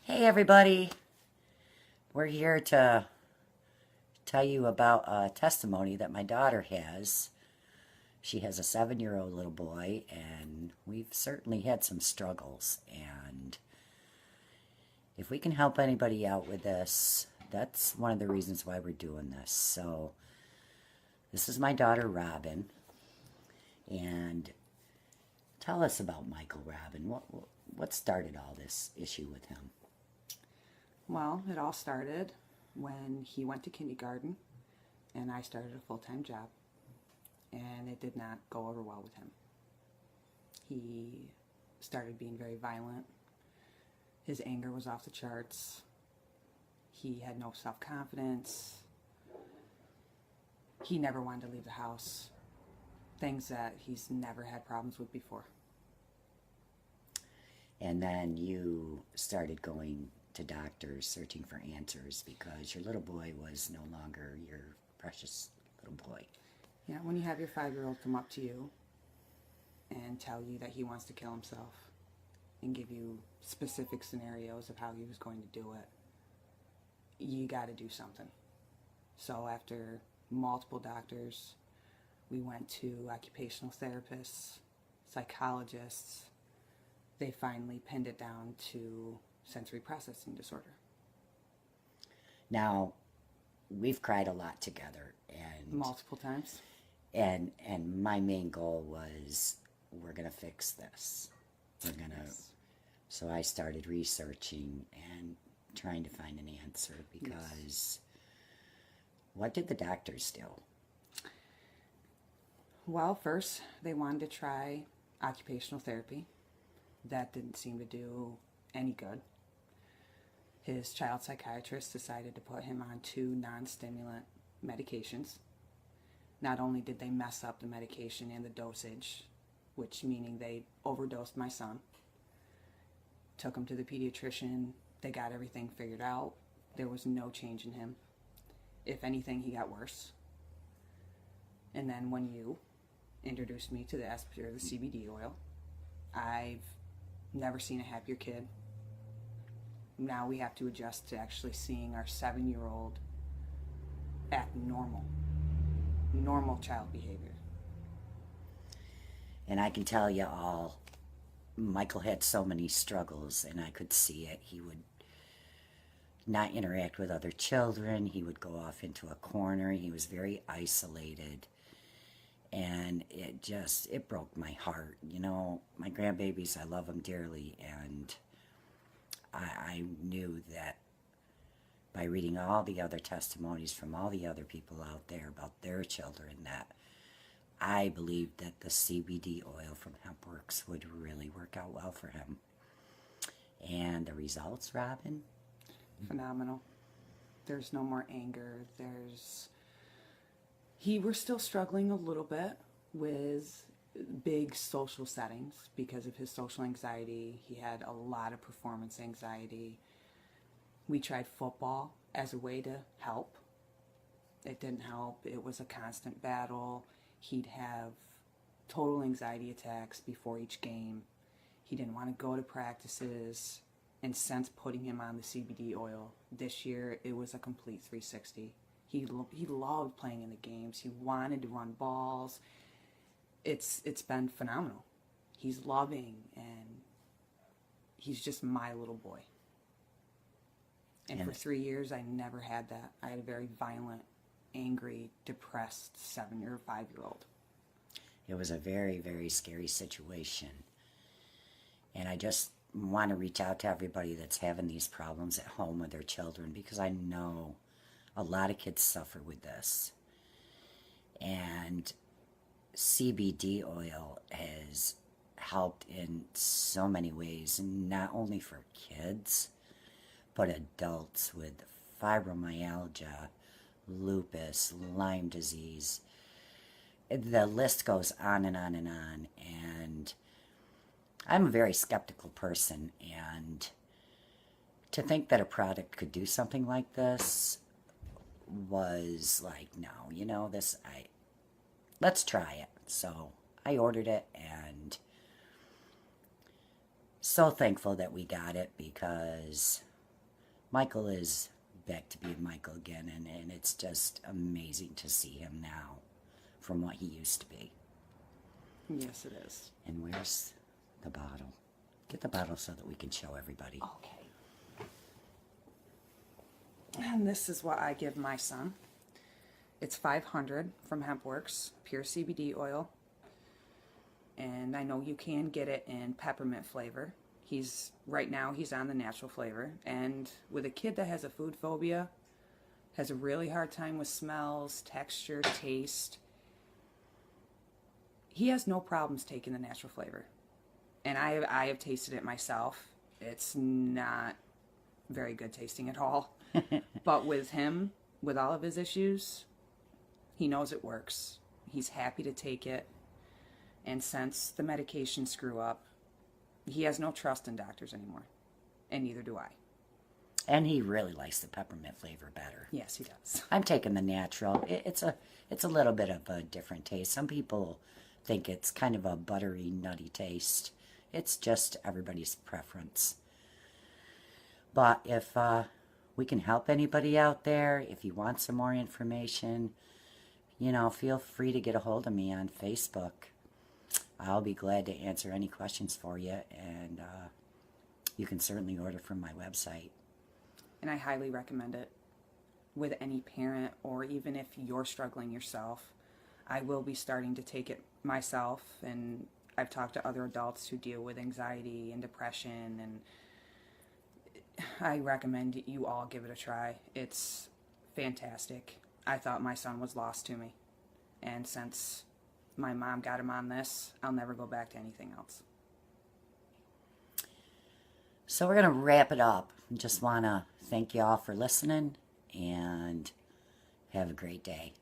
Hey everybody, we're here to tell you about a testimony that my daughter has. She has a 7-year-old little boy, and we've certainly had some struggles. And if we can help anybody out with this, that's one of the reasons why we're doing this. So, this is my daughter Robin, and tell us about Michael. Robin. What started all this issue with him? Well, it all started when he went to kindergarten and I started a full-time job, and it did not go over well with him. He started being very violent. His anger was off the charts. He had no self-confidence. He never wanted to leave the house. Things that he's never had problems with before. And then you started going to doctors searching for answers because your little boy was no longer your precious little boy. Yeah, when you have your 5-year-old come up to you and tell you that he wants to kill himself and give you specific scenarios of how he was going to do it, you got to do something. So after multiple doctors, we went to occupational therapists, psychologists. They finally pinned it down to sensory processing disorder. Now, we've cried a lot together, and Multiple times. and my main goal was we're gonna fix this. We're gonna. Yes. So I started researching and trying to find an answer because what did the doctors do? Well, first, they wanted to try occupational therapy. That didn't seem to do any good. His child psychiatrist decided to put him on 2 non-stimulant medications. Not only did they mess up the medication and the dosage, which meaning they overdosed my son, took him to the pediatrician, they got everything figured out. There was no change in him. If anything, he got worse. And then when you introduced me to the CBD oil, I've never seen a happier kid. Now we have to adjust to actually seeing our 7-year-old act normal child behavior. And I can tell you all, Michael had so many struggles, and I could see it. He would not interact with other children. He would go off into a corner. He was very isolated. And it broke my heart. You know, my grandbabies, I love them dearly. And I knew that by reading all the other testimonies from all the other people out there about their children, that I believed that the CBD oil from Hempworx would really work out well for him. And the results, Robin? Phenomenal. There's no more anger. We're still struggling a little bit with big social settings because of his social anxiety. He had a lot of performance anxiety. We tried football as a way to help. It didn't help. It was a constant battle. He'd have total anxiety attacks before each game. He didn't want to go to practices. And since putting him on the CBD oil this year, it was a complete 360. He loved playing in the games. He wanted to run balls. It's been phenomenal. He's loving, and he's just my little boy. And for 3 years, I never had that. I had a very violent, angry, depressed 7 or 5-year-old. It was a very, very scary situation. And I just want to reach out to everybody that's having these problems at home with their children, because I know a lot of kids suffer with this. And CBD oil has helped in so many ways, not only for kids, but adults with fibromyalgia, lupus, Lyme disease. The list goes on and on and on. And I'm a very skeptical person, and to think that a product could do something like this was like, no, let's try it. So I ordered it, and so thankful that we got it, because Michael is back to being Michael again, and it's just amazing to see him now from what he used to be. Yes, it is. And where's the bottle? Get the bottle so that we can show everybody. Okay. And this is what I give my son. It's 500 from Hempworx, pure CBD oil. And I know you can get it in peppermint flavor. Right now he's on the natural flavor. And with a kid that has a food phobia, has a really hard time with smells, texture, taste, he has no problems taking the natural flavor. And I have tasted it myself. It's not very good tasting at all. But with him, with all of his issues, he knows it works. He's happy to take it. And since the medication screw up, he has no trust in doctors anymore. And neither do I. And he really likes the peppermint flavor better. Yes, he does. I'm taking the natural. It's a little bit of a different taste. Some people think it's kind of a buttery, nutty taste. It's just everybody's preference. But if we can help anybody out there, if you want some more information, feel free to get a hold of me on Facebook. I'll be glad to answer any questions for you, and you can certainly order from my website. And I highly recommend it with any parent, or even if you're struggling yourself. I will be starting to take it myself, and I've talked to other adults who deal with anxiety and depression, and I recommend you all give it a try. It's fantastic. I thought my son was lost to me, and since my mom got him on this, I'll never go back to anything else. So we're going to wrap it up. Just want to thank you all for listening, and have a great day.